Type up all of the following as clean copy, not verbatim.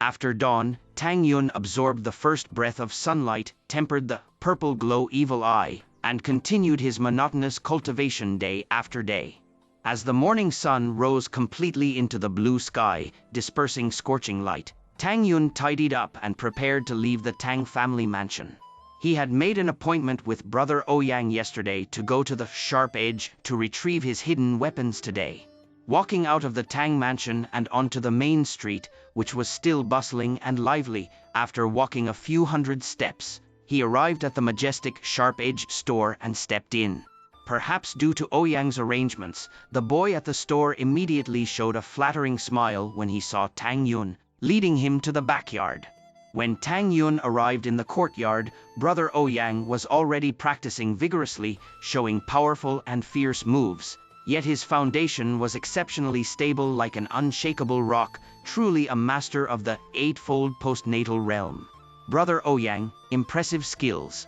After dawn, Tang Yun absorbed the first breath of sunlight, tempered the purple glow evil eye, and continued his monotonous cultivation day after day. As the morning sun rose completely into the blue sky, dispersing scorching light, Tang Yun tidied up and prepared to leave the Tang family mansion. He had made an appointment with Brother Ouyang yesterday to go to the Sharp Edge to retrieve his hidden weapons today. Walking out of the Tang mansion and onto the main street, which was still bustling and lively, after walking a few hundred steps, he arrived at the majestic Sharp Edge store and stepped in. Perhaps due to Ouyang's arrangements, the boy at the store immediately showed a flattering smile when he saw Tang Yun, leading him to the backyard. When Tang Yun arrived in the courtyard, Brother Ouyang was already practicing vigorously, showing powerful and fierce moves, yet his foundation was exceptionally stable like an unshakable rock, truly a master of the eightfold postnatal realm. Brother Ouyang, impressive skills.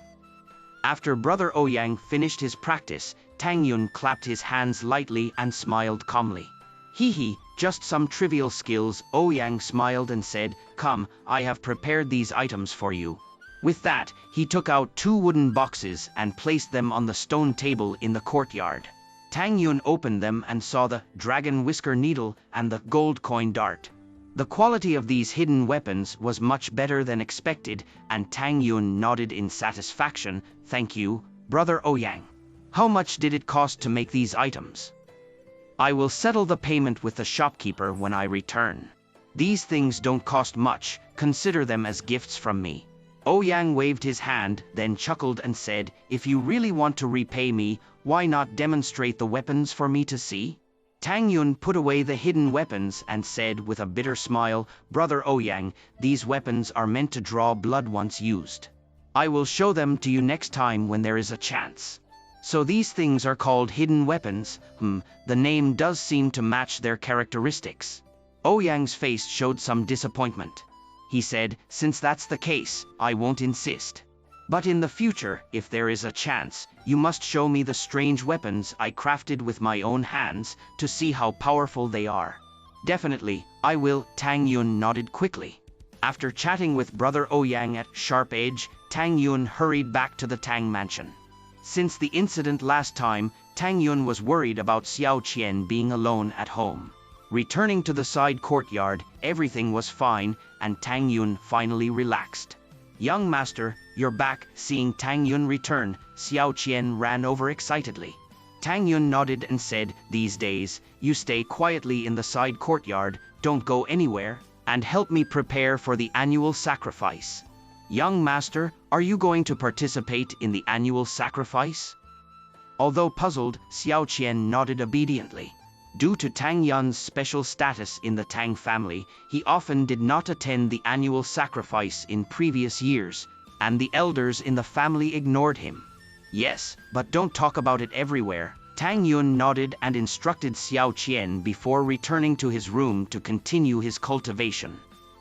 After Brother Ouyang finished his practice, Tang Yun clapped his hands lightly and smiled calmly. Hee, just some trivial skills. Ouyang smiled and said, "Come, I have prepared these items for you." With that, he took out 2 wooden boxes and placed them on the stone table in the courtyard. Tang Yun opened them and saw the dragon whisker needle and the gold coin dart. The quality of these hidden weapons was much better than expected, and Tang Yun nodded in satisfaction. "Thank you, Brother Ouyang. How much did it cost to make these items?" "I will settle the payment with the shopkeeper when I return. These things don't cost much, consider them as gifts from me." Ouyang waved his hand, then chuckled and said, "If you really want to repay me, why not demonstrate the weapons for me to see?" Tang Yun put away the hidden weapons and said with a bitter smile, "Brother Ouyang, these weapons are meant to draw blood once used. I will show them to you next time when there is a chance." "So these things are called hidden weapons? The name does seem to match their characteristics." Ouyang's face showed some disappointment. He said, "Since that's the case, I won't insist. But in the future, if there is a chance, you must show me the strange weapons I crafted with my own hands to see how powerful they are." "Definitely, I will." Tang Yun nodded quickly. After chatting with Brother Ouyang at Sharp Edge, Tang Yun hurried back to the Tang mansion. Since the incident last time, Tang Yun was worried about Xiao Qian being alone at home. Returning to the side courtyard, everything was fine, and Tang Yun finally relaxed. "Young master, you're back." Seeing Tang Yun return, Xiao Qian ran over excitedly. Tang Yun nodded and said, "These days, you stay quietly in the side courtyard, don't go anywhere, and help me prepare for the annual sacrifice." "Young master, are you going to participate in the annual sacrifice?" Although puzzled, Xiao Qian nodded obediently. Due to Tang Yun's special status in the Tang family, he often did not attend the annual sacrifice in previous years, and the elders in the family ignored him. "Yes, but don't talk about it everywhere." Tang Yun nodded and instructed Xiao Qian before returning to his room to continue his cultivation.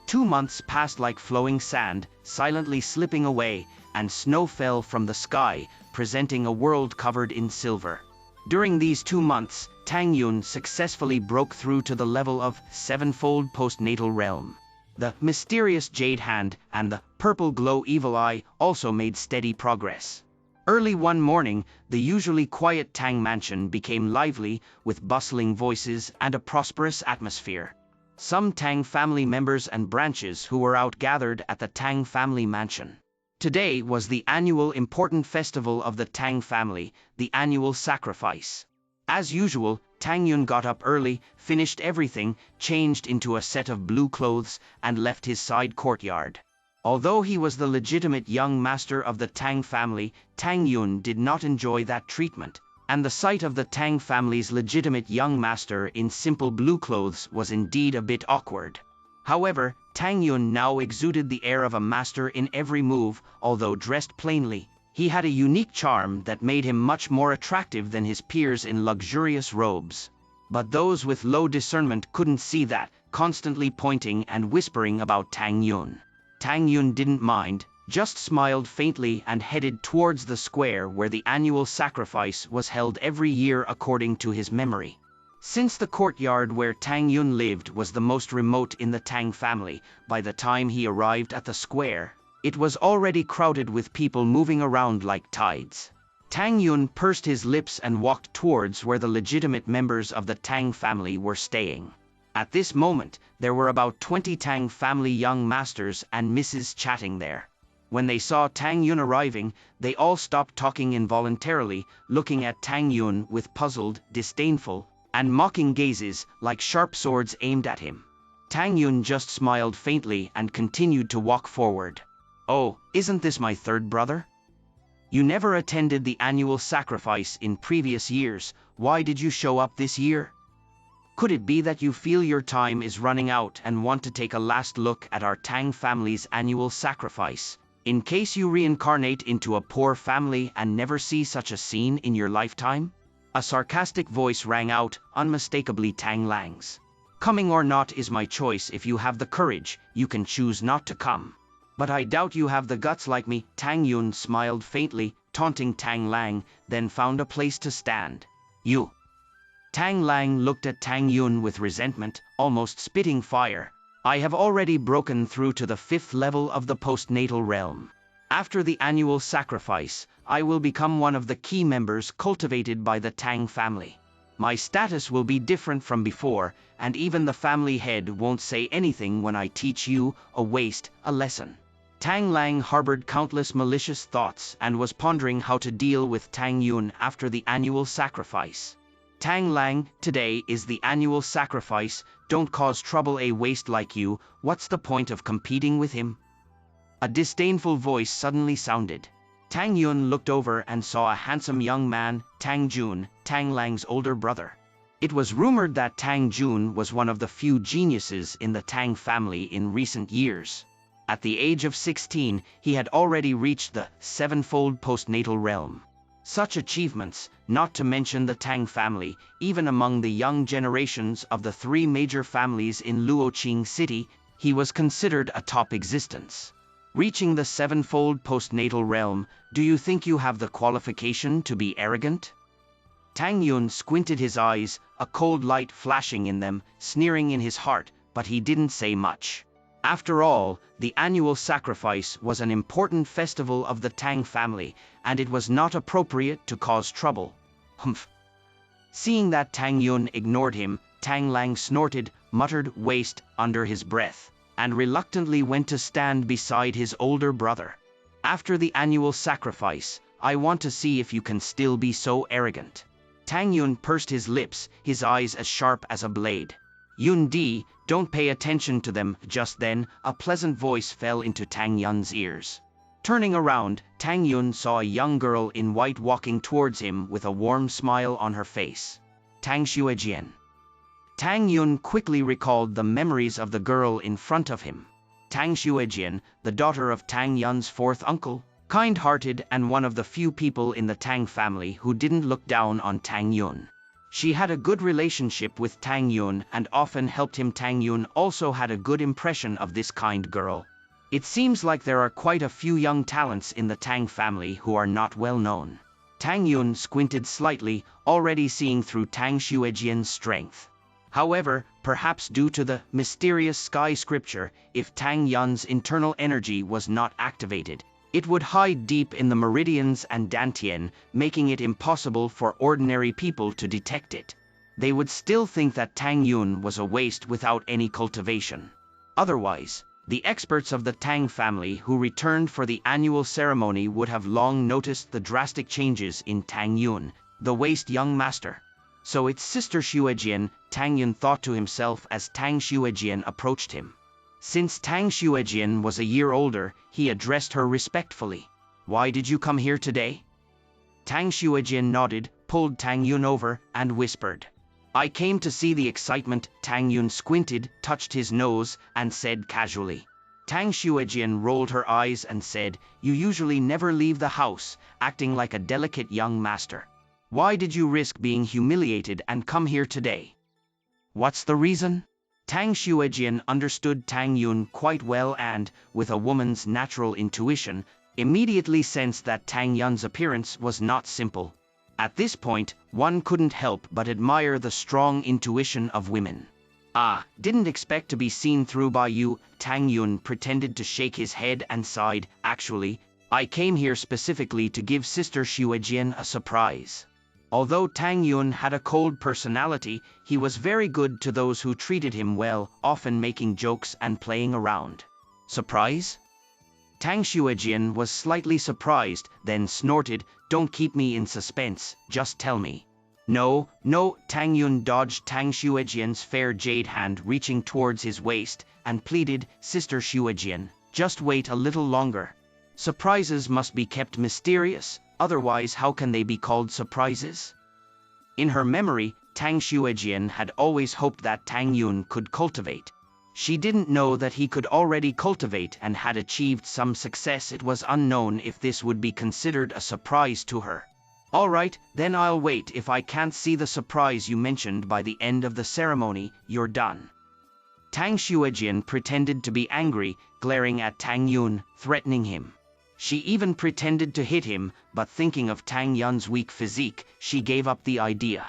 2 months passed like flowing sand, silently slipping away, and snow fell from the sky, presenting a world covered in silver. During these 2 months, Tang Yun successfully broke through to the level of 7-fold postnatal realm. The mysterious jade hand and the purple glow evil eye also made steady progress. Early one morning, the usually quiet Tang mansion became lively, with bustling voices and a prosperous atmosphere. Some Tang family members and branches who were out gathered at the Tang family mansion. Today was the annual important festival of the Tang family, the annual sacrifice. As usual, Tang Yun got up early, finished everything, changed into a set of blue clothes, and left his side courtyard. Although he was the legitimate young master of the Tang family, Tang Yun did not enjoy that treatment, and the sight of the Tang family's legitimate young master in simple blue clothes was indeed a bit awkward. However, Tang Yun now exuded the air of a master in every move. Although dressed plainly, he had a unique charm that made him much more attractive than his peers in luxurious robes. But those with low discernment couldn't see that, constantly pointing and whispering about Tang Yun. Tang Yun didn't mind, just smiled faintly and headed towards the square where the annual sacrifice was held every year according to his memory. Since the courtyard where Tang Yun lived was the most remote in the Tang family, by the time he arrived at the square, it was already crowded with people moving around like tides. Tang Yun pursed his lips and walked towards where the legitimate members of the Tang family were staying. At this moment, there were about 20 Tang family young masters and misses chatting there. When they saw Tang Yun arriving, they all stopped talking involuntarily, looking at Tang Yun with puzzled, disdainful, and mocking gazes like sharp swords aimed at him. Tang Yun just smiled faintly and continued to walk forward. "Oh, isn't this my third brother? You never attended the annual sacrifice in previous years, why did you show up this year? Could it be that you feel your time is running out and want to take a last look at our Tang family's annual sacrifice, in case you reincarnate into a poor family and never see such a scene in your lifetime?" A sarcastic voice rang out, unmistakably Tang Lang's. "Coming or not is my choice. If you have the courage, you can choose not to come. But I doubt you have the guts like me." Tang Yun smiled faintly, taunting Tang Lang, then found a place to stand. "You." Tang Lang looked at Tang Yun with resentment, almost spitting fire. "I have already broken through to the 5th level of the postnatal realm. After the annual sacrifice, I will become one of the key members cultivated by the Tang family. My status will be different from before, and even the family head won't say anything when I teach you, a waste, a lesson." Tang Lang harbored countless malicious thoughts and was pondering how to deal with Tang Yun after the annual sacrifice. "Tang Lang, today is the annual sacrifice, don't cause trouble. A waste like you, what's the point of competing with him?" A disdainful voice suddenly sounded. Tang Yun looked over and saw a handsome young man, Tang Jun, Tang Lang's older brother. It was rumored that Tang Jun was one of the few geniuses in the Tang family in recent years. At the age of 16, he had already reached the 7-fold postnatal realm. Such achievements, not to mention the Tang family, even among the young generations of the 3 major families in Luoqing City, he was considered a top existence. Reaching the 7-fold postnatal realm, do you think you have the qualification to be arrogant? Tang Yun squinted his eyes, a cold light flashing in them, sneering in his heart, but he didn't say much. After all, the annual sacrifice was an important festival of the Tang family, and it was not appropriate to cause trouble. Humph. Seeing that Tang Yun ignored him, Tang Lang snorted, muttered "waste" under his breath, and reluctantly went to stand beside his older brother. "After the annual sacrifice, I want to see if you can still be so arrogant." Tang Yun pursed his lips, his eyes as sharp as a blade. "Yun Di, don't pay attention to them." Just then, a pleasant voice fell into Tang Yun's ears. Turning around, Tang Yun saw a young girl in white walking towards him with a warm smile on her face. Tang Xuejian. Tang Yun quickly recalled the memories of the girl in front of him. Tang Xuejian, the daughter of Tang Yun's 4th uncle, kind-hearted and one of the few people in the Tang family who didn't look down on Tang Yun. She had a good relationship with Tang Yun and often helped him. Tang Yun also had a good impression of this kind girl. It seems like there are quite a few young talents in the Tang family who are not well known. Tang Yun squinted slightly, already seeing through Tang Xuejian's strength. However, perhaps due to the mysterious sky scripture, if Tang Yun's internal energy was not activated, it would hide deep in the meridians and dantian, making it impossible for ordinary people to detect it. They would still think that Tang Yun was a waste without any cultivation. Otherwise, the experts of the Tang family who returned for the annual ceremony would have long noticed the drastic changes in Tang Yun, the waste young master. So it's Sister Xuejian, Tang Yun thought to himself as Tang Xuejian approached him. Since Tang Xuejian was a year older, he addressed her respectfully. "Why did you come here today?" Tang Xuejian nodded, pulled Tang Yun over, and whispered. "I came to see the excitement." Tang Yun squinted, touched his nose, and said casually. Tang Xuejian rolled her eyes and said, "You usually never leave the house, acting like a delicate young master. Why did you risk being humiliated and come here today? What's the reason?" Tang Xuejian understood Tang Yun quite well and, with a woman's natural intuition, immediately sensed that Tang Yun's appearance was not simple. At this point, one couldn't help but admire the strong intuition of women. "Ah, didn't expect to be seen through by you." Tang Yun pretended to shake his head and sighed. "Actually, I came here specifically to give Sister Xuejian a surprise." Although Tang Yun had a cold personality, he was very good to those who treated him well, often making jokes and playing around. "Surprise?" Tang Xuejian was slightly surprised, then snorted, "Don't keep me in suspense, just tell me." "No, no." Tang Yun dodged Tang Xuejian's fair jade hand reaching towards his waist, and pleaded, "Sister Xuejian, just wait a little longer. Surprises must be kept mysterious, otherwise how can they be called surprises?" In her memory, Tang Xuejian had always hoped that Tang Yun could cultivate. She didn't know that he could already cultivate and had achieved some success. It was unknown if this would be considered a surprise to her. "All right, then I'll wait. If I can't see the surprise you mentioned by the end of the ceremony, you're done." Tang Xuejian pretended to be angry, glaring at Tang Yun, threatening him. She even pretended to hit him, but thinking of Tang Yun's weak physique, she gave up the idea.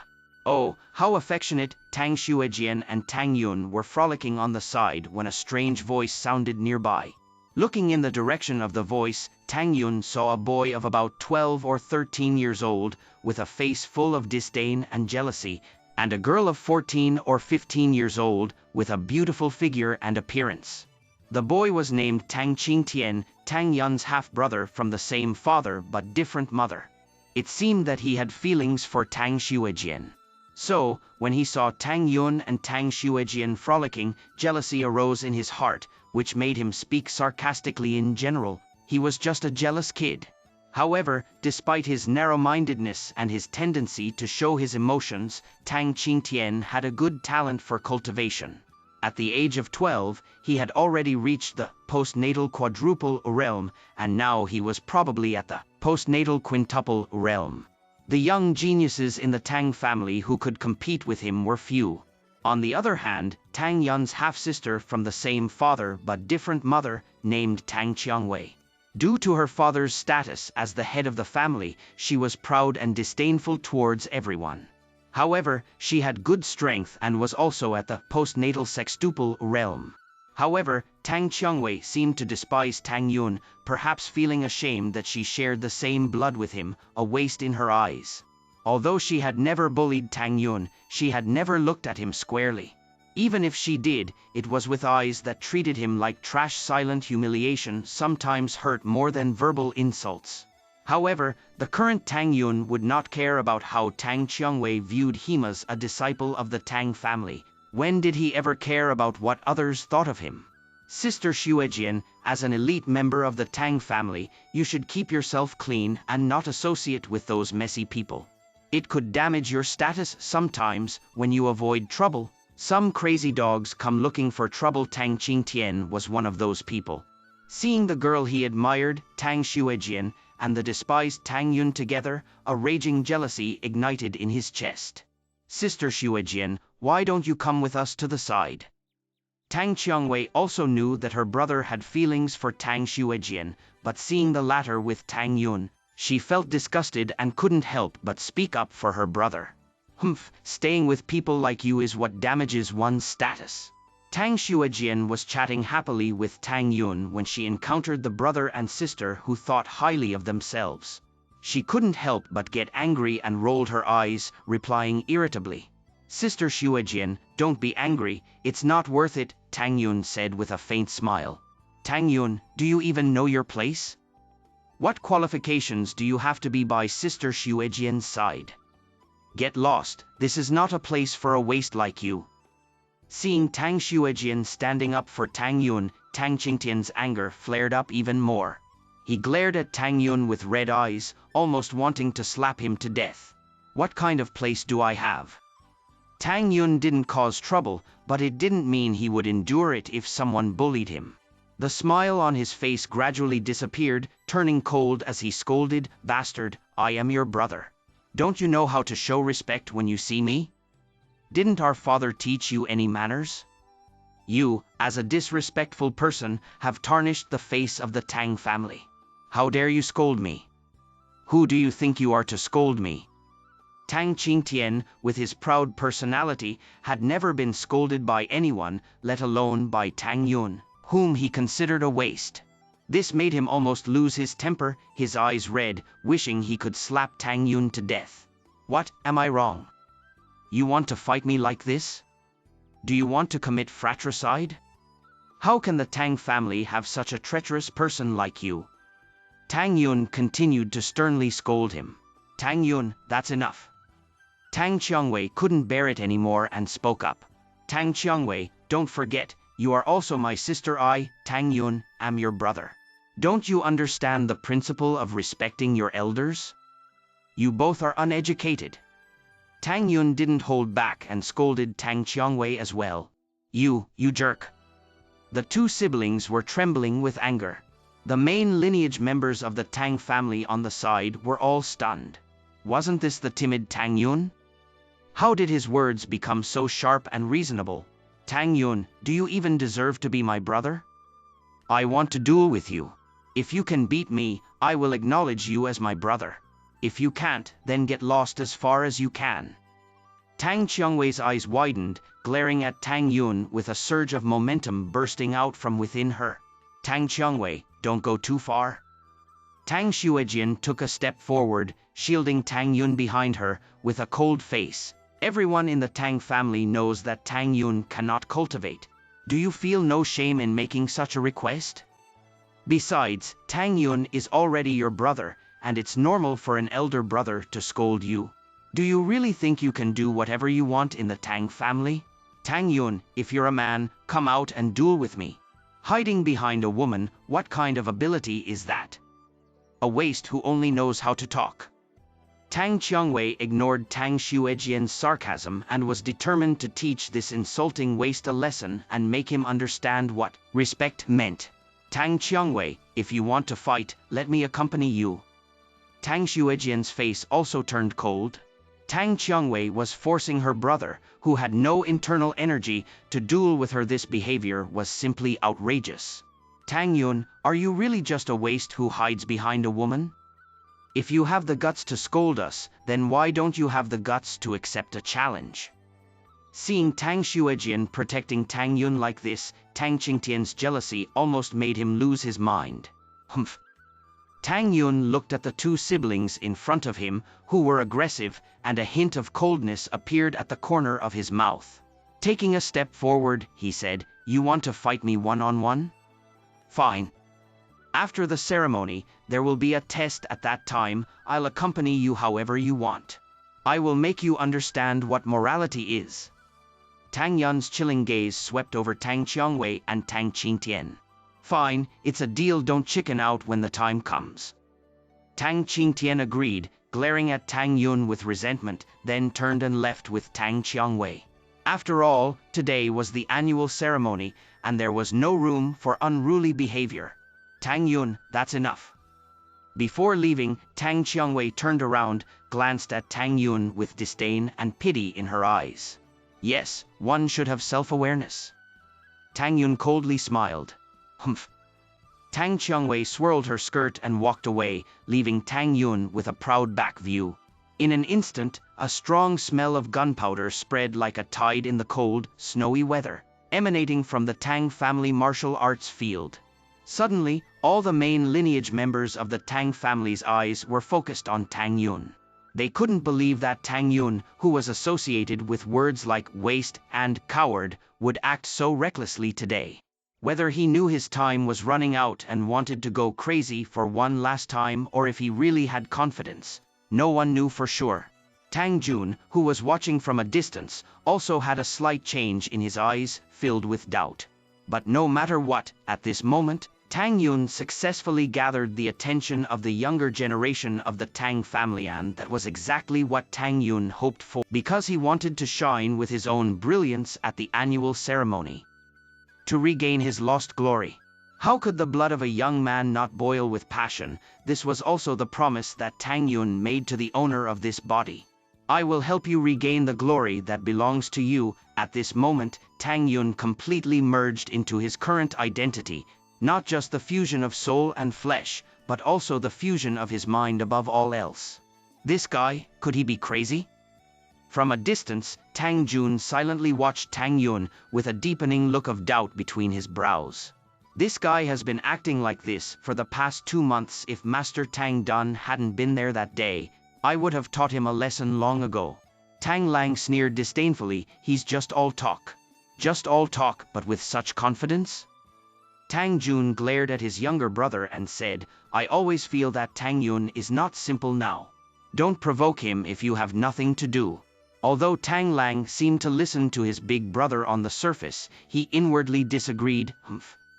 "Oh, how affectionate!" Tang Xuejian and Tang Yun were frolicking on the side when a strange voice sounded nearby. Looking in the direction of the voice, Tang Yun saw a boy of about 12 or 13 years old, with a face full of disdain and jealousy, and a girl of 14 or 15 years old, with a beautiful figure and appearance. The boy was named Tang Qingtian, Tang Yun's half-brother from the same father but different mother. It seemed that he had feelings for Tang Xuejian. So, when he saw Tang Yun and Tang Xuejian frolicking, jealousy arose in his heart, which made him speak sarcastically. In general, he was just a jealous kid. However, despite his narrow-mindedness and his tendency to show his emotions, Tang Qingtian had a good talent for cultivation. At the age of 12, he had already reached the postnatal quadruple realm, and now he was probably at the postnatal quintuple realm. The young geniuses in the Tang family who could compete with him were few. On the other hand, Tang Yun's half-sister from the same father but different mother, named Tang Qiangwei. Due to her father's status as the head of the family, she was proud and disdainful towards everyone. However, she had good strength and was also at the postnatal sextuple realm. However, Tang Qiangwei seemed to despise Tang Yun, perhaps feeling ashamed that she shared the same blood with him, a waste in her eyes. Although she had never bullied Tang Yun, she had never looked at him squarely. Even if she did, it was with eyes that treated him like trash. Silent humiliation sometimes hurt more than verbal insults. However, the current Tang Yun would not care about how Tang Qiangwei viewed him as a disciple of the Tang family. When did he ever care about what others thought of him? "Sister Xuejian, as an elite member of the Tang family, you should keep yourself clean and not associate with those messy people. It could damage your status sometimes when you avoid trouble. Some crazy dogs come looking for trouble." Tang Qingtian was one of those people. Seeing the girl he admired, Tang Xuejian, and the despised Tang Yun together, a raging jealousy ignited in his chest. "Sister Xuejian, why don't you come with us to the side?" Tang Qiangwei also knew that her brother had feelings for Tang Xuejian, but seeing the latter with Tang Yun, she felt disgusted and couldn't help but speak up for her brother. "Humph, staying with people like you is what damages one's status." Tang Xuejian was chatting happily with Tang Yun when she encountered the brother and sister who thought highly of themselves. She couldn't help but get angry and rolled her eyes, replying irritably. "Sister Xuejian, don't be angry, it's not worth it," Tang Yun said with a faint smile. "Tang Yun, do you even know your place? What qualifications do you have to be by Sister Xuejian's side? Get lost, this is not a place for a waste like you." Seeing Tang Xuejian standing up for Tang Yun, Tang Qingtian's anger flared up even more. He glared at Tang Yun with red eyes, almost wanting to slap him to death. "What kind of place do I have?" Tang Yun didn't cause trouble, but it didn't mean he would endure it if someone bullied him. The smile on his face gradually disappeared, turning cold as he scolded, "Bastard, I am your brother. Don't you know how to show respect when you see me? Didn't our father teach you any manners? You, as a disrespectful person, have tarnished the face of the Tang family. How dare you scold me? Who do you think you are to scold me?" Tang Qingtian, with his proud personality, had never been scolded by anyone, let alone by Tang Yun, whom he considered a waste. This made him almost lose his temper, his eyes red, wishing he could slap Tang Yun to death. What, am I wrong? You want to fight me like this? Do you want to commit fratricide? How can the Tang family have such a treacherous person like you? Tang Yun continued to sternly scold him. Tang Yun, that's enough. Tang Qiangwei couldn't bear it anymore and spoke up. Tang Qiangwei, don't forget, you are also my sister. I, Tang Yun, am your brother. Don't you understand the principle of respecting your elders? You both are uneducated. Tang Yun didn't hold back and scolded Tang Qiangwei as well. You jerk. The two siblings were trembling with anger. The main lineage members of the Tang family on the side were all stunned. Wasn't this the timid Tang Yun? How did his words become so sharp and reasonable? Tang Yun, do you even deserve to be my brother? I want to duel with you. If you can beat me, I will acknowledge you as my brother. If you can't, then get lost as far as you can. Tang Qiangwei's eyes widened, glaring at Tang Yun with a surge of momentum bursting out from within her. Tang Qiangwei, don't go too far. Tang Xuejian took a step forward, shielding Tang Yun behind her, with a cold face. Everyone in the Tang family knows that Tang Yun cannot cultivate. Do you feel no shame in making such a request? Besides, Tang Yun is already your brother, and it's normal for an elder brother to scold you. Do you really think you can do whatever you want in the Tang family? Tang Yun, if you're a man, come out and duel with me. Hiding behind a woman, what kind of ability is that? A waste who only knows how to talk. Tang Qiangwei ignored Tang Xuejian's sarcasm and was determined to teach this insulting waste a lesson and make him understand what respect meant. Tang Qiangwei, if you want to fight, let me accompany you. Tang Xuejian's face also turned cold. Tang Qiangwei was forcing her brother, who had no internal energy, to duel with her. This behavior was simply outrageous. Tang Yun, are you really just a waste who hides behind a woman? If you have the guts to scold us, then why don't you have the guts to accept a challenge? Seeing Tang Xuejian protecting Tang Yun like this, Tang Qingtian's jealousy almost made him lose his mind. Humph. Tang Yun looked at the two siblings in front of him, who were aggressive, and a hint of coldness appeared at the corner of his mouth. Taking a step forward, he said, "You want to fight me one-on-one? Fine. After the ceremony, there will be a test at that time. I'll accompany you however you want. I will make you understand what morality is." Tang Yun's chilling gaze swept over Tang Qiangwei and Tang Qingtian. Fine, it's a deal, don't chicken out when the time comes. Tang Qingtian agreed, glaring at Tang Yun with resentment, then turned and left with Tang Qiangwei. After all, today was the annual ceremony, and there was no room for unruly behavior. Tang Yun, that's enough. Before leaving, Tang Qiangwei turned around, glanced at Tang Yun with disdain and pity in her eyes. Yes, one should have self-awareness. Tang Yun coldly smiled. Humph. Tang Qiangwei swirled her skirt and walked away, leaving Tang Yun with a proud back view. In an instant, a strong smell of gunpowder spread like a tide in the cold, snowy weather, emanating from the Tang family martial arts field. Suddenly, all the main lineage members of the Tang family's eyes were focused on Tang Yun. They couldn't believe that Tang Yun, who was associated with words like waste and coward, would act so recklessly today. Whether he knew his time was running out and wanted to go crazy for one last time, or if he really had confidence, no one knew for sure. Tang Jun, who was watching from a distance, also had a slight change in his eyes, filled with doubt. But no matter what, at this moment, Tang Yun successfully gathered the attention of the younger generation of the Tang family, and that was exactly what Tang Yun hoped for, because he wanted to shine with his own brilliance at the annual ceremony. To regain his lost glory. How could the blood of a young man not boil with passion? This was also the promise that Tang Yun made to the owner of this body. I will help you regain the glory that belongs to you. At this moment, Tang Yun completely merged into his current identity, not just the fusion of soul and flesh, but also the fusion of his mind above all else. This guy, could he be crazy? From a distance, Tang Jun silently watched Tang Yun with a deepening look of doubt between his brows. This guy has been acting like this for the past 2 months. If Master Tang Dun hadn't been there that day, I would have taught him a lesson long ago. Tang Lang sneered disdainfully. He's just all talk. Just all talk, but with such confidence? Tang Jun glared at his younger brother and said, I always feel that Tang Yun is not simple now. Don't provoke him if you have nothing to do. Although Tang Lang seemed to listen to his big brother on the surface, he inwardly disagreed.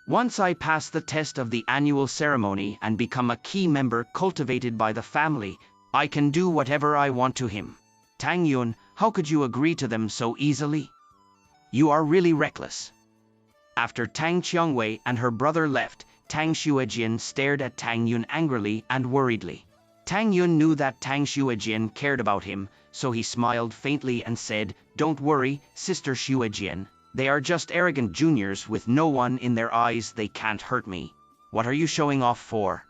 Once I pass the test of the annual ceremony and become a key member cultivated by the family, I can do whatever I want to him. Tang Yun, how could you agree to them so easily? You are really reckless. After Tang Qiangwei and her brother left, Tang Xuejian stared at Tang Yun angrily and worriedly. Tang Yun knew that Tang Xuejian cared about him, so he smiled faintly and said, Don't worry, Sister Xuejian. They are just arrogant juniors with no one in their eyes. They can't hurt me. What are you showing off for?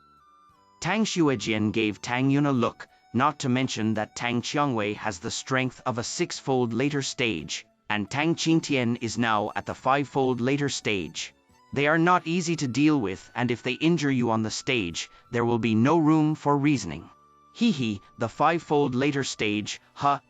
Tang Xuejian gave Tang Yun a look, not to mention that Tang Qiangwei has the strength of a 6-fold later stage, and Tang Qingtian is now at the 5-fold later stage. They are not easy to deal with, and if they injure you on the stage, there will be no room for reasoning. Hee, the 5-fold later stage,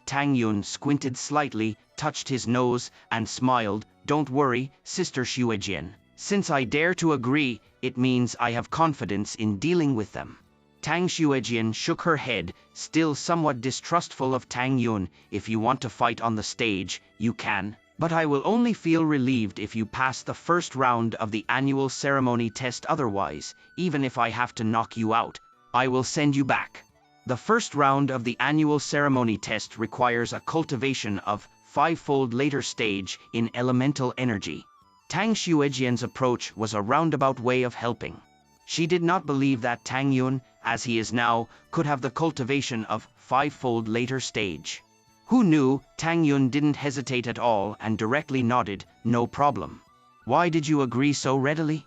Tang Yun squinted slightly, touched his nose, and smiled. Don't worry, Sister Xuejian. Since I dare to agree, it means I have confidence in dealing with them. Tang Xuejian shook her head, still somewhat distrustful of Tang Yun. If you want to fight on the stage, you can, but I will only feel relieved if you pass the first round of the annual ceremony test. Otherwise, even if I have to knock you out, I will send you back. The first round of the annual ceremony test requires a cultivation of 5-fold later stage in elemental energy. Tang Xuejian's approach was a roundabout way of helping. She did not believe that Tang Yun, as he is now, could have the cultivation of 5-fold later stage. Who knew? Tang Yun didn't hesitate at all and directly nodded, no problem. Why did you agree so readily?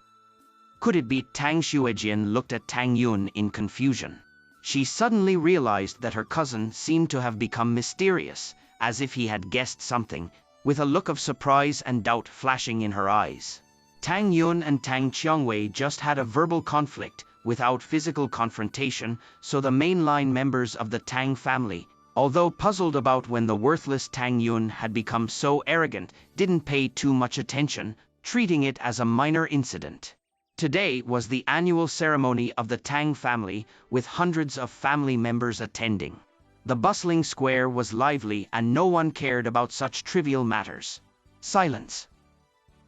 Could it be? Tang Xuejian looked at Tang Yun in confusion. She suddenly realized that her cousin seemed to have become mysterious, as if he had guessed something, with a look of surprise and doubt flashing in her eyes. Tang Yun and Tang Qiangwei just had a verbal conflict, without physical confrontation, so the mainline members of the Tang family, although puzzled about when the worthless Tang Yun had become so arrogant, didn't pay too much attention, treating it as a minor incident. Today was the annual ceremony of the Tang family, with hundreds of family members attending. The bustling square was lively and no one cared about such trivial matters. Silence.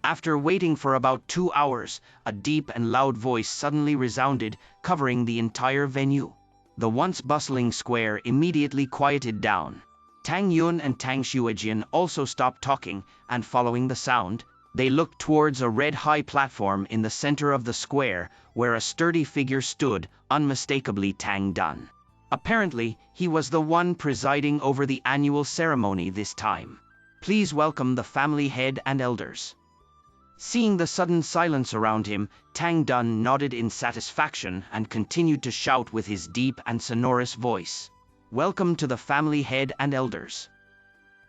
After waiting for about 2 hours, a deep and loud voice suddenly resounded, covering the entire venue. The once bustling square immediately quieted down. Tang Yun and Tang Xuejian also stopped talking, and following the sound, they looked towards a red high platform in the center of the square, where a sturdy figure stood, unmistakably Tang Dun. Apparently, he was the one presiding over the annual ceremony this time. Please welcome the family head and elders. Seeing the sudden silence around him, Tang Dun nodded in satisfaction and continued to shout with his deep and sonorous voice. Welcome to the family head and elders.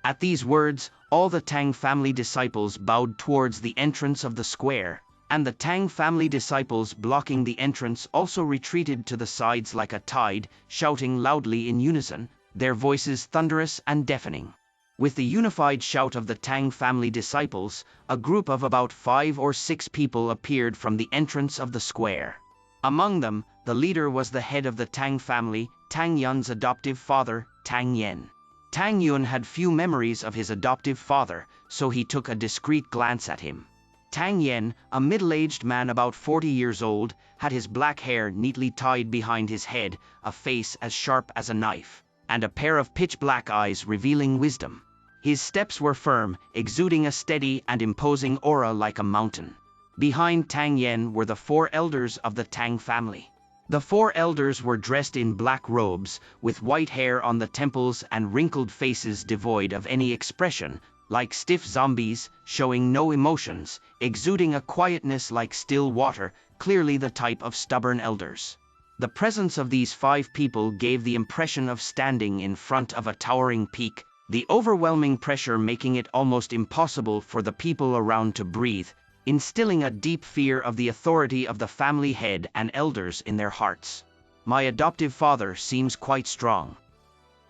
At these words, all the Tang family disciples bowed towards the entrance of the square, and the Tang family disciples blocking the entrance also retreated to the sides like a tide, shouting loudly in unison, their voices thunderous and deafening. With the unified shout of the Tang family disciples, a group of about 5 or 6 people appeared from the entrance of the square. Among them, the leader was the head of the Tang family, Tang Yun's adoptive father, Tang Yen. Tang Yun had few memories of his adoptive father, so he took a discreet glance at him. Tang Yen, a middle-aged man about 40 years old, had his black hair neatly tied behind his head, a face as sharp as a knife, and a pair of pitch-black eyes revealing wisdom. His steps were firm, exuding a steady and imposing aura like a mountain. Behind Tang Yen were the 4 elders of the Tang family. The 4 elders were dressed in black robes, with white hair on the temples and wrinkled faces devoid of any expression, like stiff zombies, showing no emotions, exuding a quietness like still water, clearly the type of stubborn elders. The presence of these 5 people gave the impression of standing in front of a towering peak, the overwhelming pressure making it almost impossible for the people around to breathe, instilling a deep fear of the authority of the family head and elders in their hearts. My adoptive father seems quite strong.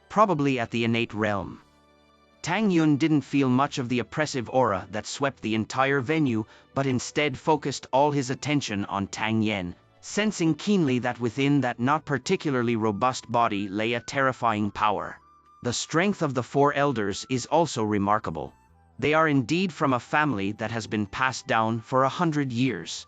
Probably at the innate realm. Tang Yun didn't feel much of the oppressive aura that swept the entire venue, but instead focused all his attention on Tang Yen, sensing keenly that within that not particularly robust body lay a terrifying power. The strength of the four elders is also remarkable. They are indeed from a family that has been passed down for 100 years.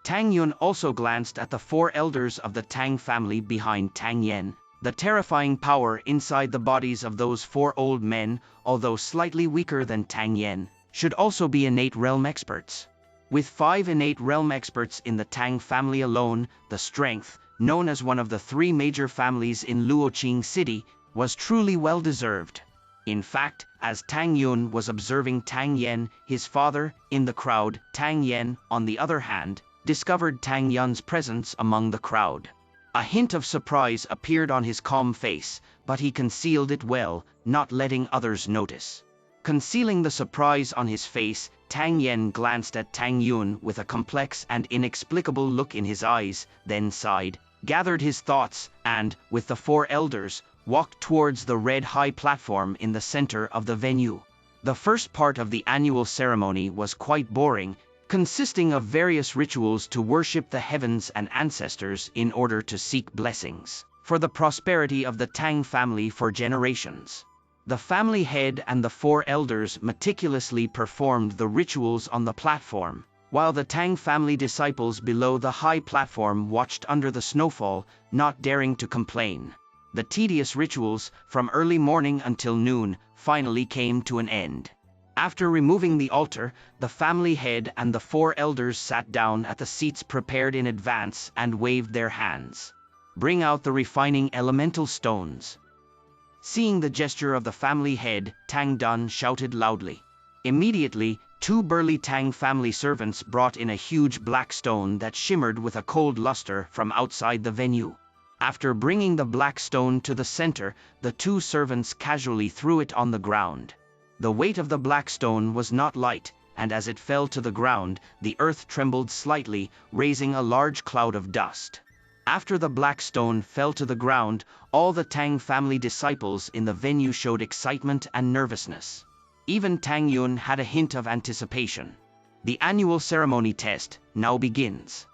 Tang Yun also glanced at the four elders of the Tang family behind Tang Yen. The terrifying power inside the bodies of those four old men, although slightly weaker than Tang Yen, should also be innate realm experts. With 5 innate realm experts in the Tang family alone, the strength, known as one of the 3 major families in Luoqing City, was truly well-deserved. In fact, as Tang Yun was observing Tang Yen, his father, in the crowd, Tang Yen, on the other hand, discovered Tang Yun's presence among the crowd. A hint of surprise appeared on his calm face, but he concealed it well, not letting others notice. Concealing the surprise on his face, Tang Yen glanced at Tang Yun with a complex and inexplicable look in his eyes, then sighed, gathered his thoughts, and, with the 4 elders, walked towards the red high platform in the center of the venue. The first part of the annual ceremony was quite boring, consisting of various rituals to worship the heavens and ancestors in order to seek blessings for the prosperity of the Tang family for generations. The family head and the 4 elders meticulously performed the rituals on the platform, while the Tang family disciples below the high platform watched under the snowfall, not daring to complain. The tedious rituals, from early morning until noon, finally came to an end. After removing the altar, the family head and the 4 elders sat down at the seats prepared in advance and waved their hands. Bring out the refining elemental stones. Seeing the gesture of the family head, Tang Dun shouted loudly. Immediately, 2 burly Tang family servants brought in a huge black stone that shimmered with a cold luster from outside the venue. After bringing the black stone to the center, the 2 servants casually threw it on the ground. The weight of the black stone was not light, and as it fell to the ground, the earth trembled slightly, raising a large cloud of dust. After the black stone fell to the ground, all the Tang family disciples in the venue showed excitement and nervousness. Even Tang Yun had a hint of anticipation. The annual ceremony test now begins.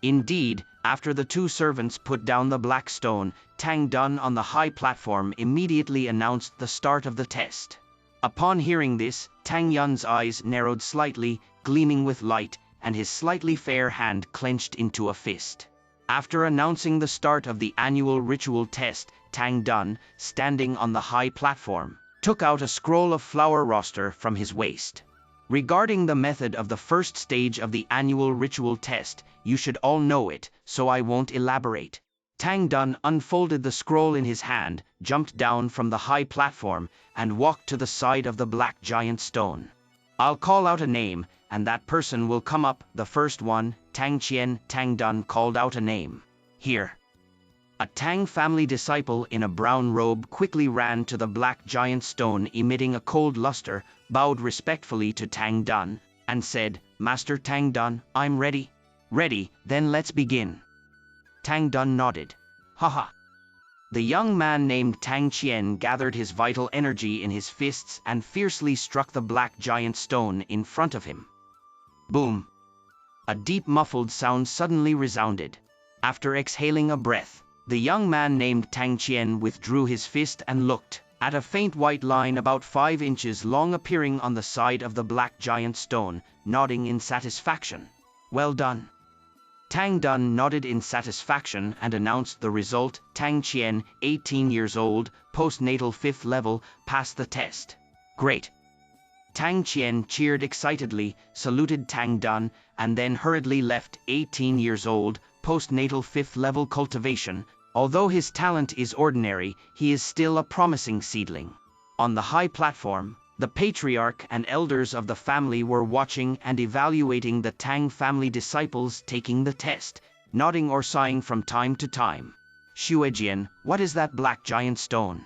Indeed, after the 2 servants put down the black stone, Tang Dun on the high platform immediately announced the start of the test. Upon hearing this, Tang Yun's eyes narrowed slightly, gleaming with light, and his slightly fair hand clenched into a fist. After announcing the start of the annual ritual test, Tang Dun, standing on the high platform, took out a scroll of flower roster from his waist. Regarding the method of the first stage of the annual ritual test, you should all know it, so I won't elaborate. Tang Dun unfolded the scroll in his hand, jumped down from the high platform, and walked to the side of the black giant stone. I'll call out a name, and that person will come up. The first one, Tang Qian. Tang Dun called out a name. Here. A Tang family disciple in a brown robe quickly ran to the black giant stone emitting a cold luster, bowed respectfully to Tang Dun, and said, Master Tang Dun, I'm ready. Ready, then let's begin. Tang Dun nodded. Haha. The young man named Tang Qian gathered his vital energy in his fists and fiercely struck the black giant stone in front of him. Boom. A deep muffled sound suddenly resounded. After exhaling a breath, the young man named Tang Qian withdrew his fist and looked at a faint white line about 5 inches long appearing on the side of the black giant stone, nodding in satisfaction. Well done. Tang Dun nodded in satisfaction and announced the result. Tang Qian, 18 years old, postnatal 5th level, passed the test. Great. Tang Qian cheered excitedly, saluted Tang Dun, and then hurriedly left. 18 years old, postnatal 5th level cultivation. Although his talent is ordinary, he is still a promising seedling. On the high platform, the patriarch and elders of the family were watching and evaluating the Tang family disciples taking the test, nodding or sighing from time to time. Xuejian, what is that black giant stone?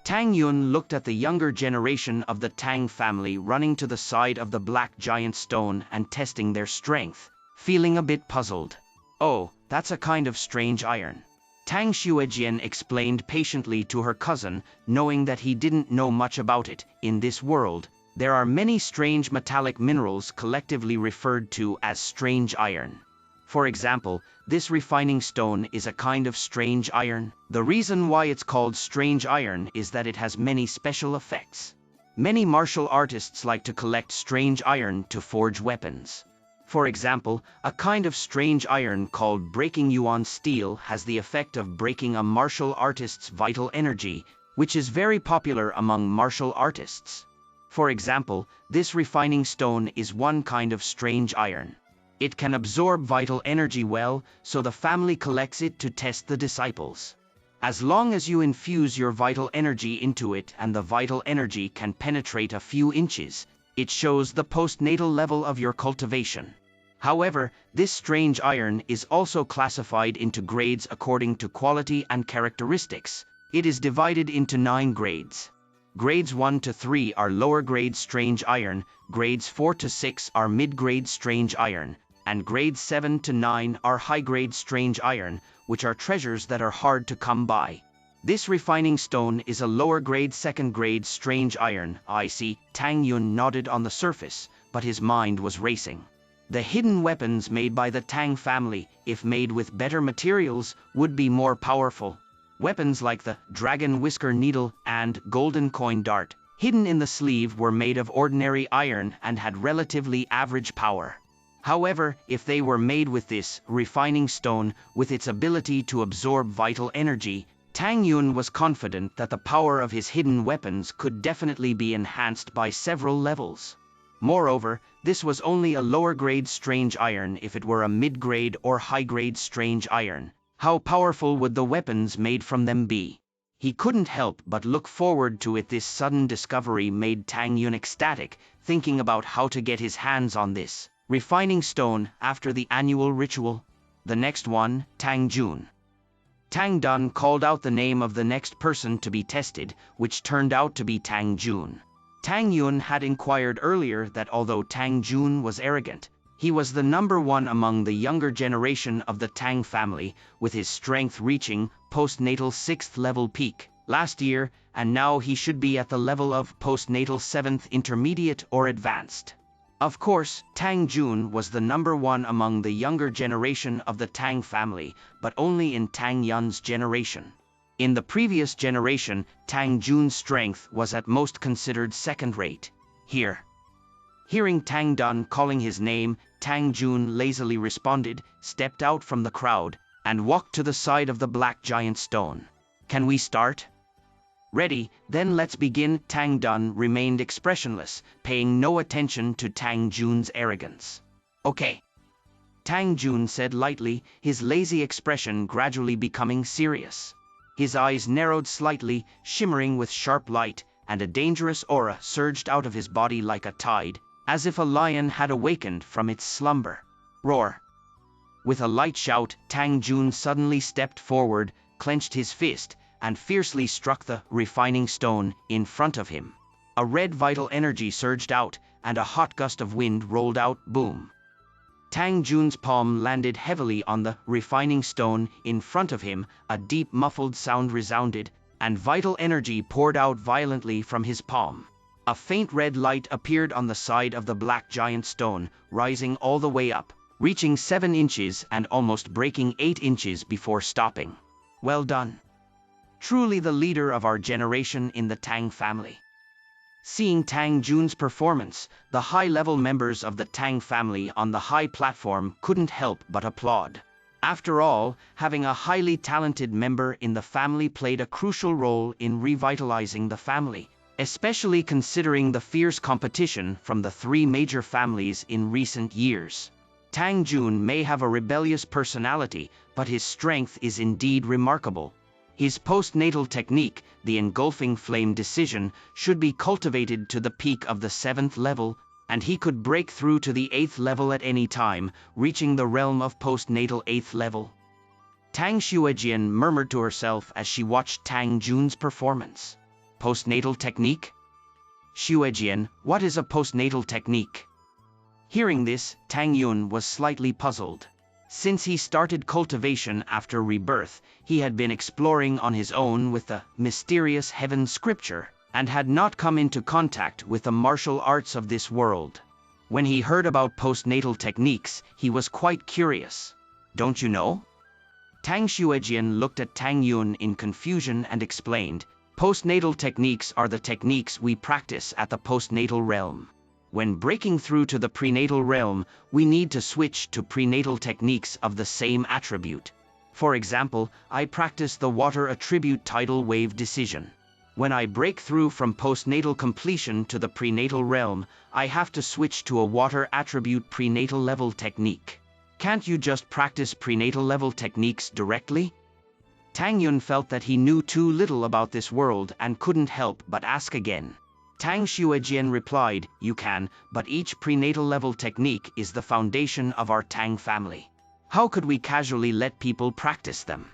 Tang Yun looked at the younger generation of the Tang family running to the side of the black giant stone and testing their strength, feeling a bit puzzled. "Oh, that's a kind of strange iron," Tang Xuejian explained patiently to her cousin, knowing that he didn't know much about it. In this world, there are many strange metallic minerals collectively referred to as strange iron. For example, this refining stone is a kind of strange iron. The reason why it's called strange iron is that it has many special effects. Many martial artists like to collect strange iron to forge weapons. For example, a kind of strange iron called breaking yuan steel has the effect of breaking a martial artist's vital energy, which is very popular among martial artists. For example, this refining stone is one kind of strange iron. It can absorb vital energy well, so the family collects it to test the disciples. As long as you infuse your vital energy into it and the vital energy can penetrate a few inches, it shows the postnatal level of your cultivation. However, this strange iron is also classified into grades according to quality and characteristics. It is divided into 9 grades. Grades 1 to 3 are lower grade strange iron, grades 4 to 6 are mid-grade strange iron, and grades 7 to 9 are high-grade strange iron, which are treasures that are hard to come by. This refining stone is a lower-grade second-grade strange iron. I see. Tang Yun nodded on the surface, but his mind was racing. The hidden weapons made by the Tang family, if made with better materials, would be more powerful. Weapons like the dragon whisker needle and golden coin dart, hidden in the sleeve, were made of ordinary iron and had relatively average power. However, if they were made with this refining stone, with its ability to absorb vital energy, Tang Yun was confident that the power of his hidden weapons could definitely be enhanced by several levels. Moreover, this was only a lower-grade strange iron. If it were a mid-grade or high-grade strange iron, how powerful would the weapons made from them be? He couldn't help but look forward to it. This sudden discovery made Tang Yun ecstatic, thinking about how to get his hands on this refining stone after the annual ritual. The next one, Tang Jun. Tang Dun called out the name of the next person to be tested, which turned out to be Tang Jun. Tang Yun had inquired earlier that although Tang Jun was arrogant, he was the number 1 among the younger generation of the Tang family, with his strength reaching postnatal 6th level peak last year, and now he should be at the level of postnatal 7th intermediate or advanced. Of course, Tang Jun was the number 1 among the younger generation of the Tang family, but only in Tang Yun's generation. In the previous generation, Tang Jun's strength was at most considered second-rate. Hearing Tang Dun calling his name, Tang Jun lazily responded, stepped out from the crowd, and walked to the side of the black giant stone. "Can we start?" "Ready, then let's begin." Tang Dun remained expressionless, paying no attention to Tang Jun's arrogance. "Okay," Tang Jun said lightly, his lazy expression gradually becoming serious. His eyes narrowed slightly, shimmering with sharp light, and a dangerous aura surged out of his body like a tide, as if a lion had awakened from its slumber. "Roar!" With a light shout, Tang Jun suddenly stepped forward, clenched his fist, and fiercely struck the refining stone in front of him. A red vital energy surged out, and a hot gust of wind rolled out. Boom! Tang Jun's palm landed heavily on the refining stone in front of him, a deep muffled sound resounded, and vital energy poured out violently from his palm. A faint red light appeared on the side of the black giant stone, rising all the way up, reaching 7 inches and almost breaking 8 inches before stopping. "Well done. Truly the leader of our generation in the Tang family." Seeing Tang Jun's performance, the high-level members of the Tang family on the high platform couldn't help but applaud. After all, having a highly talented member in the family played a crucial role in revitalizing the family, especially considering the fierce competition from the 3 major families in recent years. Tang Jun may have a rebellious personality, but his strength is indeed remarkable. His postnatal technique, the engulfing flame decision, should be cultivated to the peak of the 7th level, and he could break through to the 8th level at any time, reaching the realm of postnatal 8th level. Tang Xuejian murmured to herself as she watched Tang Jun's performance. postnatal technique? Xuejian, what is a postnatal technique? Hearing this, Tang Yun was slightly puzzled. Since he started cultivation after rebirth, he had been exploring on his own with the mysterious heaven scripture, and had not come into contact with the martial arts of this world. When he heard about postnatal techniques, he was quite curious. Don't you know? Tang Xuejian looked at Tang Yun in confusion and explained, postnatal techniques are the techniques we practice at the postnatal realm. When breaking through to the prenatal realm, we need to switch to prenatal techniques of the same attribute. For example, I practice the water attribute tidal wave decision. When I break through from postnatal completion to the prenatal realm, I have to switch to a water attribute prenatal level technique. Can't you just practice prenatal level techniques directly? Tang Yun felt that he knew too little about this world and couldn't help but ask again. Tang Xuejian replied, you can, but each prenatal level technique is the foundation of our Tang family. How could we casually let people practice them?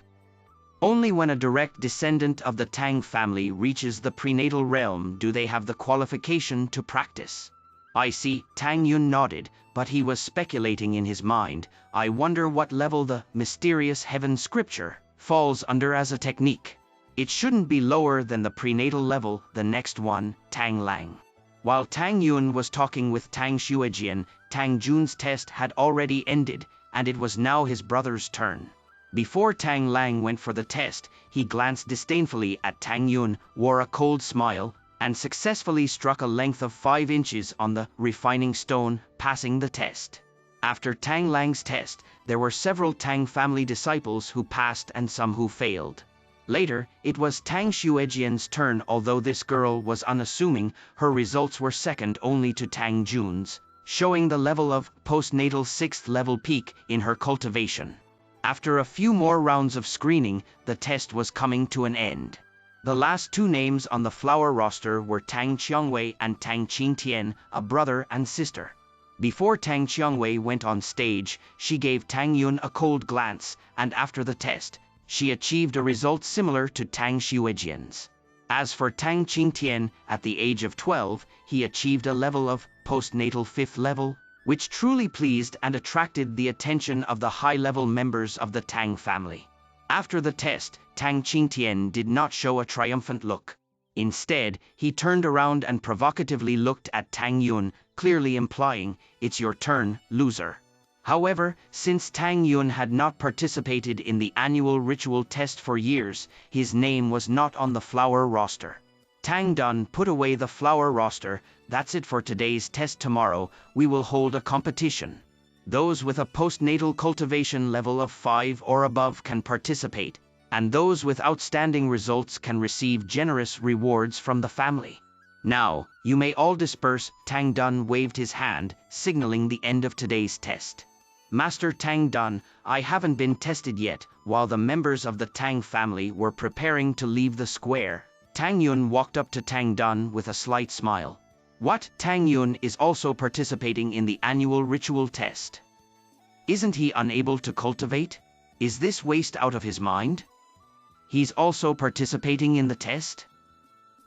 Only when a direct descendant of the Tang family reaches the prenatal realm do they have the qualification to practice. I see, Tang Yun nodded, but he was speculating in his mind. I wonder what level the mysterious heaven scripture falls under as a technique. It shouldn't be lower than the prenatal level, the next one, Tang Lang. While Tang Yun was talking with Tang Xuejian, Tang Jun's test had already ended, and it was now his brother's turn. Before Tang Lang went for the test, he glanced disdainfully at Tang Yun, wore a cold smile, and successfully struck a length of 5 inches on the refining stone, passing the test. After Tang Lang's test, there were several Tang family disciples who passed and some who failed. Later, it was Tang Xuejian's turn. Although this girl was unassuming, her results were second only to Tang Jun's, showing the level of postnatal 6th level peak in her cultivation. After a few more rounds of screening, the test was coming to an end. The last 2 names on the flower roster were Tang Qiangwei and Tang Qingtian, a brother and sister. Before Tang Qiangwei went on stage, she gave Tang Yun a cold glance, and after the test, she achieved a result similar to Tang Xuejian's. As for Tang Qingtian, at the age of 12, he achieved a level of postnatal 5th level, which truly pleased and attracted the attention of the high-level members of the Tang family. After the test, Tang Qingtian did not show a triumphant look. Instead, he turned around and provocatively looked at Tang Yun, clearly implying, "It's your turn, loser." However, since Tang Yun had not participated in the annual ritual test for years, his name was not on the flower roster. Tang Dun put away the flower roster. That's it for today's test. Tomorrow, we will hold a competition. Those with a postnatal cultivation level of 5 or above can participate, and those with outstanding results can receive generous rewards from the family. Now, you may all disperse. Tang Dun waved his hand, signaling the end of today's test. Master Tang Dun, I haven't been tested yet. While the members of the Tang family were preparing to leave the square, Tang Yun walked up to Tang Dun with a slight smile. What? Tang Yun is also participating in the annual ritual test. Isn't he unable to cultivate? Is this waste out of his mind? He's also participating in the test?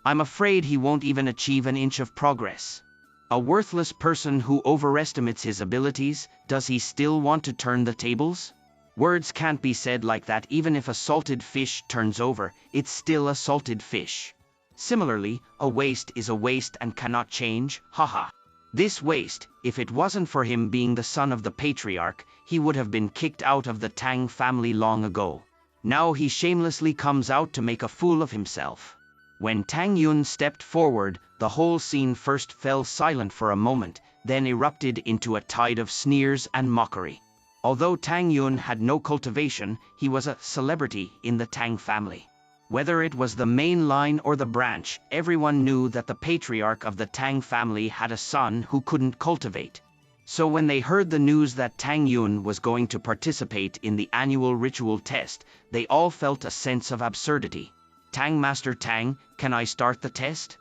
I'm afraid he won't even achieve an inch of progress. A worthless person who overestimates his abilities. Does he still want to turn the tables? Words can't be said like that. Even if a salted fish turns over, it's still a salted fish. Similarly, a waste is a waste and cannot change. Haha. This waste, if it wasn't for him being the son of the patriarch, he would have been kicked out of the Tang family long ago. Now he shamelessly comes out to make a fool of himself. When Tang Yun stepped forward, the whole scene first fell silent for a moment, then erupted into a tide of sneers and mockery. Although Tang Yun had no cultivation, he was a celebrity in the Tang family. Whether it was the main line or the branch, everyone knew that the patriarch of the Tang family had a son who couldn't cultivate. So when they heard the news that Tang Yun was going to participate in the annual ritual test, they all felt a sense of absurdity. Tang Master Tang, can I start the test?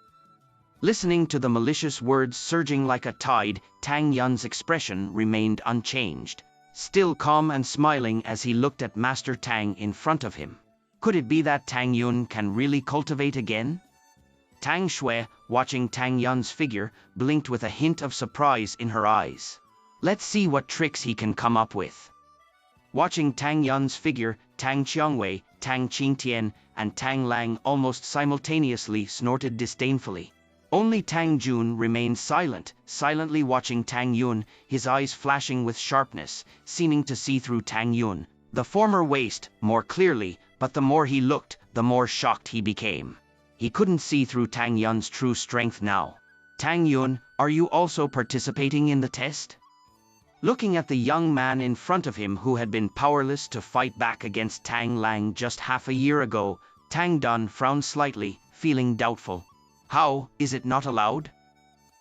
Listening to the malicious words surging like a tide, Tang Yun's expression remained unchanged, still calm and smiling as he looked at Master Tang in front of him. Could it be that Tang Yun can really cultivate again? Tang Shui, watching Tang Yun's figure, blinked with a hint of surprise in her eyes. Let's see what tricks he can come up with. Watching Tang Yun's figure, Tang Qiangwei, Tang Qingtian, and Tang Lang almost simultaneously snorted disdainfully. Only Tang Jun remained silent, silently watching Tang Yun, his eyes flashing with sharpness, seeming to see through Tang Yun, the former waist, more clearly, but the more he looked, the more shocked he became. He couldn't see through Tang Yun's true strength now. Tang Yun, are you also participating in the test? Looking at the young man in front of him who had been powerless to fight back against Tang Lang just half a year ago, Tang Dun frowned slightly, feeling doubtful. How, is it not allowed?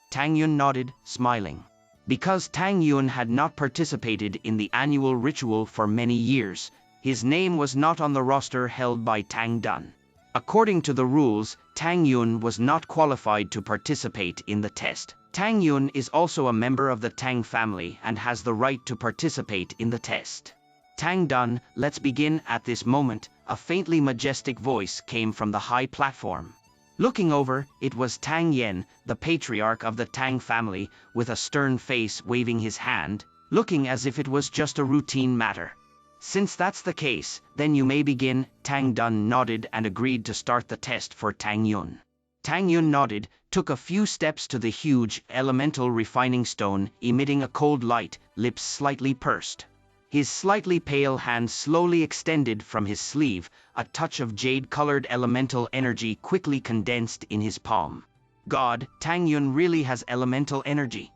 Tang Yun nodded, smiling. Because Tang Yun had not participated in the annual ritual for many years, his name was not on the roster held by Tang Dun. According to the rules, Tang Yun was not qualified to participate in the test. Tang Yun is also a member of the Tang family and has the right to participate in the test. Tang Dun, let's begin. At this moment, a faintly majestic voice came from the high platform. Looking over, it was Tang Yen, the patriarch of the Tang family, with a stern face waving his hand, looking as if it was just a routine matter. Since that's the case, then you may begin. Tang Dun nodded and agreed to start the test for Tang Yun. Tang Yun nodded, took a few steps to the huge, elemental refining stone, emitting a cold light, lips slightly pursed. His slightly pale hand slowly extended from his sleeve, a touch of jade-colored elemental energy quickly condensed in his palm. God, Tang Yun really has elemental energy.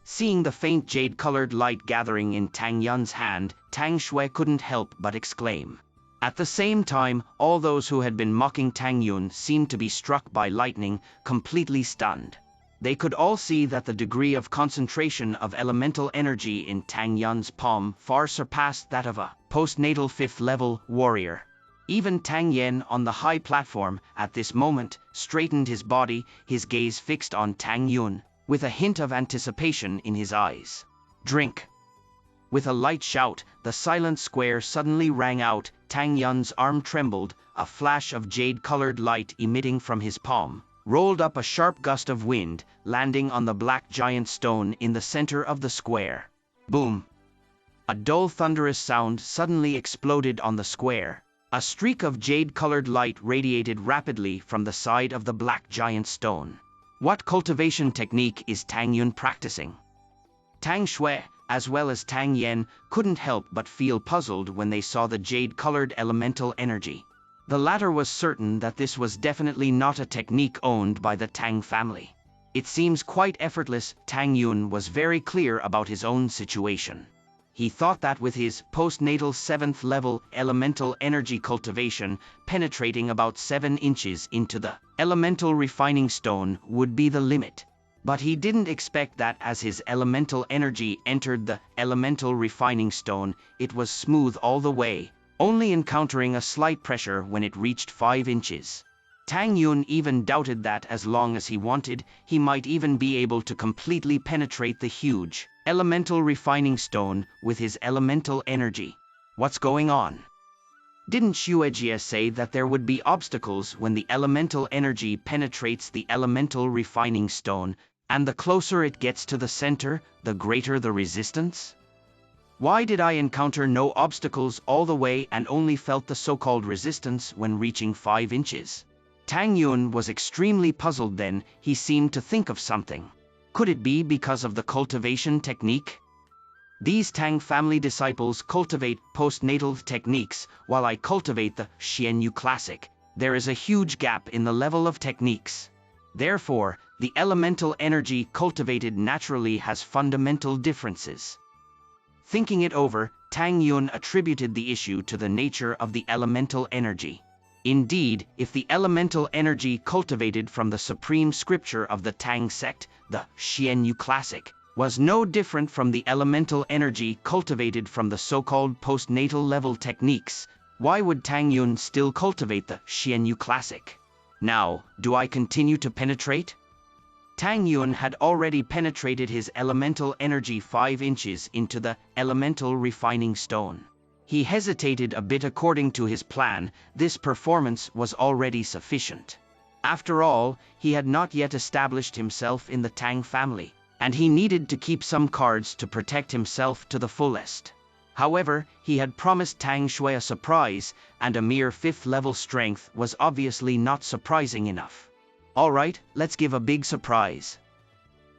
Seeing the faint jade-colored light gathering in Tang Yun's hand, Tang Shui couldn't help but exclaim. At the same time, all those who had been mocking Tang Yun seemed to be struck by lightning, completely stunned. They could all see that the degree of concentration of elemental energy in Tang Yun's palm far surpassed that of a postnatal 5th-level warrior. Even Tang Yen on the high platform, at this moment, straightened his body, his gaze fixed on Tang Yun, with a hint of anticipation in his eyes. Drink! With a light shout, the silent square suddenly rang out. Tang Yun's arm trembled, a flash of jade-colored light emitting from his palm rolled up a sharp gust of wind, landing on the black giant stone in the center of the square. Boom! A dull thunderous sound suddenly exploded on the square. A streak of jade-colored light radiated rapidly from the side of the black giant stone. What cultivation technique is Tang Yun practicing? Tang Shui, as well as Tang Yen, couldn't help but feel puzzled when they saw the jade-colored elemental energy. The latter was certain that this was definitely not a technique owned by the Tang family. It seems quite effortless. Tang Yun was very clear about his own situation. He thought that with his postnatal 7th-level elemental energy cultivation penetrating about 7 inches into the elemental refining stone would be the limit. But he didn't expect that as his elemental energy entered the elemental refining stone, it was smooth all the way, only encountering a slight pressure when it reached 5 inches. Tang Yun even doubted that as long as he wanted, he might even be able to completely penetrate the huge elemental refining stone with his elemental energy. What's going on? Didn't Xuejie say that there would be obstacles when the elemental energy penetrates the elemental refining stone, and the closer it gets to the center, the greater the resistance? Why did I encounter no obstacles all the way and only felt the so-called resistance when reaching 5 inches? Tang Yun was extremely puzzled then. He seemed to think of something. Could it be because of the cultivation technique? These Tang family disciples cultivate postnatal techniques, while I cultivate the Xianyu classic. There is a huge gap in the level of techniques. Therefore, the elemental energy cultivated naturally has fundamental differences. Thinking it over, Tang Yun attributed the issue to the nature of the elemental energy. Indeed, if the elemental energy cultivated from the supreme scripture of the Tang sect, the Xianyu classic, was no different from the elemental energy cultivated from the so-called postnatal level techniques, why would Tang Yun still cultivate the Xianyu classic? Now, do I continue to penetrate? Tang Yun had already penetrated his elemental energy 5 inches into the elemental refining stone. He hesitated a bit. According to his plan, this performance was already sufficient. After all, he had not yet established himself in the Tang family, and he needed to keep some cards to protect himself to the fullest. However, he had promised Tang Shui a surprise, and a mere 5th level strength was obviously not surprising enough. Alright, let's give a big surprise.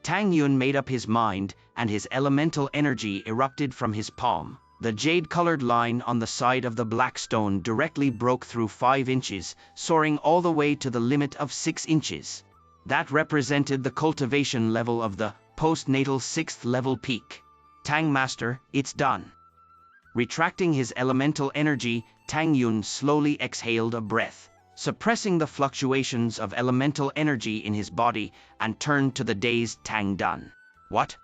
Tang Yun made up his mind, and his elemental energy erupted from his palm. The jade-colored line on the side of the black stone directly broke through 5 inches, soaring all the way to the limit of 6 inches. That represented the cultivation level of the postnatal 6th level peak. Tang Master, it's done. Retracting his elemental energy, Tang Yun slowly exhaled a breath, suppressing the fluctuations of elemental energy in his body, and turned to the dazed Tang Dun. What?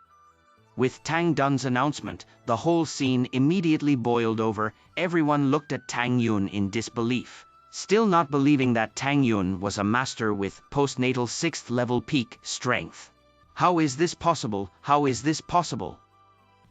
With Tang Dun's announcement, the whole scene immediately boiled over. Everyone looked at Tang Yun in disbelief, still not believing that Tang Yun was a master with postnatal 6th level peak strength. How is this possible? How is this possible?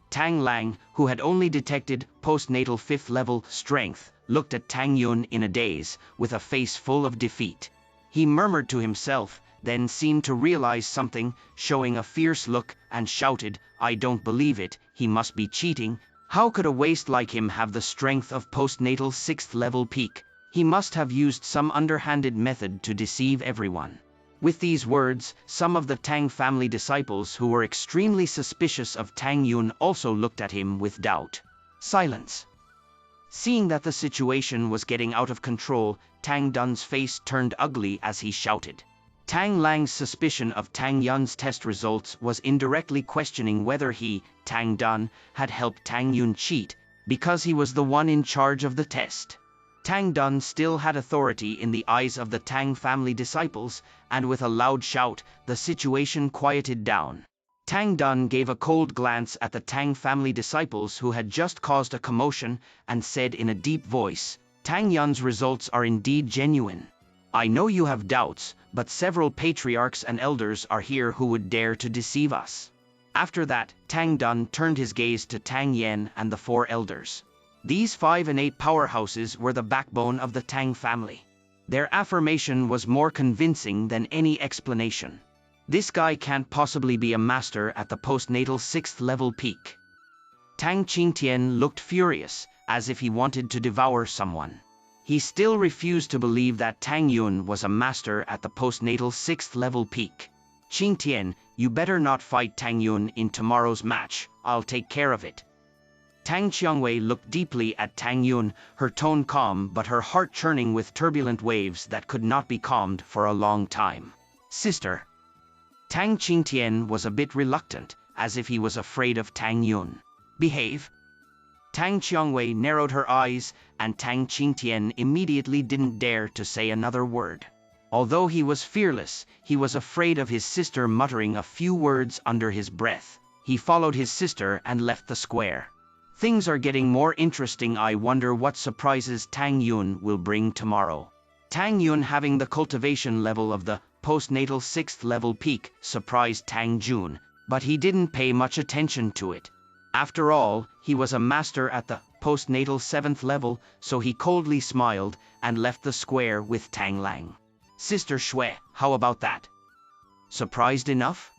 Tang Lang, who had only detected postnatal 5th level strength, looked at Tang Yun in a daze, with a face full of defeat. He murmured to himself, then seemed to realize something, showing a fierce look, and shouted, "I don't believe it, he must be cheating. How could a waste like him have the strength of postnatal 6th level peak? He must have used some underhanded method to deceive everyone." With these words, some of the Tang family disciples who were extremely suspicious of Tang Yun also looked at him with doubt. Silence. Seeing that the situation was getting out of control, Tang Dun's face turned ugly as he shouted. Tang Lang's suspicion of Tang Yun's test results was indirectly questioning whether he, Tang Dun, had helped Tang Yun cheat, because he was the one in charge of the test. Tang Dun still had authority in the eyes of the Tang family disciples, and with a loud shout, the situation quieted down. Tang Dun gave a cold glance at the Tang family disciples who had just caused a commotion, and said in a deep voice, "Tang Yun's results are indeed genuine. I know you have doubts, but several patriarchs and elders are here who would dare to deceive us." After that, Tang Dun turned his gaze to Tang Yen and the 4 elders. These 5 and 8 powerhouses were the backbone of the Tang family. Their affirmation was more convincing than any explanation. This guy can't possibly be a master at the postnatal 6th level peak. Tang Qingtian looked furious, as if he wanted to devour someone. He still refused to believe that Tang Yun was a master at the postnatal 6th level peak. "Qingtian, you better not fight Tang Yun in tomorrow's match, I'll take care of it." Tang Qiangwei looked deeply at Tang Yun, her tone calm but her heart churning with turbulent waves that could not be calmed for a long time. "Sister." Tang Qingtian was a bit reluctant, as if he was afraid of Tang Yun. "Behave." Tang Qiangwei narrowed her eyes, and Tang Qingtian immediately didn't dare to say another word. Although he was fearless, he was afraid of his sister muttering a few words under his breath. He followed his sister and left the square. Things are getting more interesting. I wonder what surprises Tang Yun will bring tomorrow. Tang Yun having the cultivation level of the postnatal 6th level peak surprised Tang Jun, but he didn't pay much attention to it. After all, he was a master at the postnatal 7th level, so he coldly smiled and left the square with Tang Lang. "Sister Shui, how about that? Surprised enough?"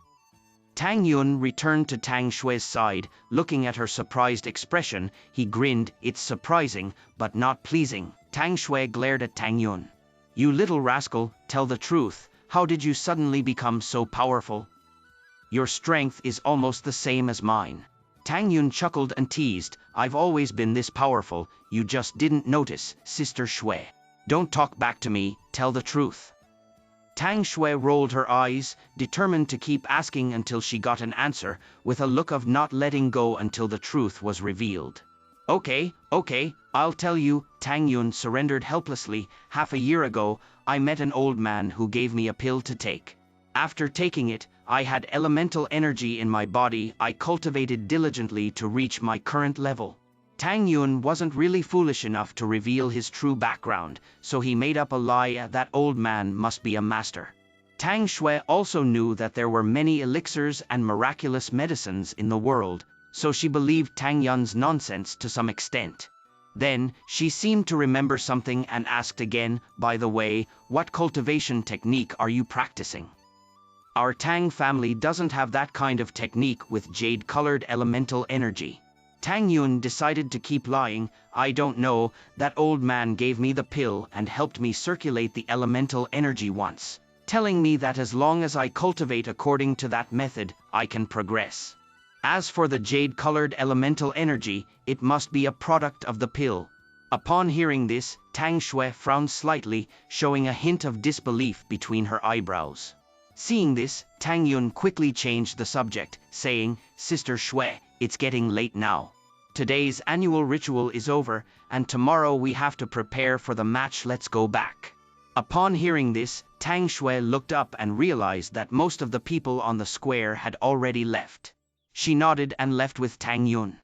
Tang Yun returned to Tang Shui's side, looking at her surprised expression. He grinned. "It's surprising, but not pleasing." Tang Shui glared at Tang Yun. "You little rascal, tell the truth, how did you suddenly become so powerful? Your strength is almost the same as mine." Tang Yun chuckled and teased, "I've always been this powerful, you just didn't notice, Sister Shui. Don't talk back to me, tell the truth." Tang Shui rolled her eyes, determined to keep asking until she got an answer, with a look of not letting go until the truth was revealed. Okay, I'll tell you." Tang Yun surrendered helplessly. "Half a year ago, I met an old man who gave me a pill to take. After taking it, I had elemental energy in my body I cultivated diligently to reach my current level." Tang Yun wasn't really foolish enough to reveal his true background, so he made up a lie. That old man must be a master. Tang Shui also knew that there were many elixirs and miraculous medicines in the world, so she believed Tang Yun's nonsense to some extent. Then, she seemed to remember something and asked again, "By the way, what cultivation technique are you practicing?" "Our Tang family doesn't have that kind of technique with jade-colored elemental energy." Tang Yun decided to keep lying. "I don't know, that old man gave me the pill and helped me circulate the elemental energy once, telling me that as long as I cultivate according to that method, I can progress. As for the jade-colored elemental energy, it must be a product of the pill." Upon hearing this, Tang Shui frowned slightly, showing a hint of disbelief between her eyebrows. Seeing this, Tang Yun quickly changed the subject, saying, "Sister Shui, it's getting late now. Today's annual ritual is over, and tomorrow we have to prepare for the match. Let's go back." Upon hearing this, Tang Shui looked up and realized that most of the people on the square had already left. She nodded and left with Tang Yun.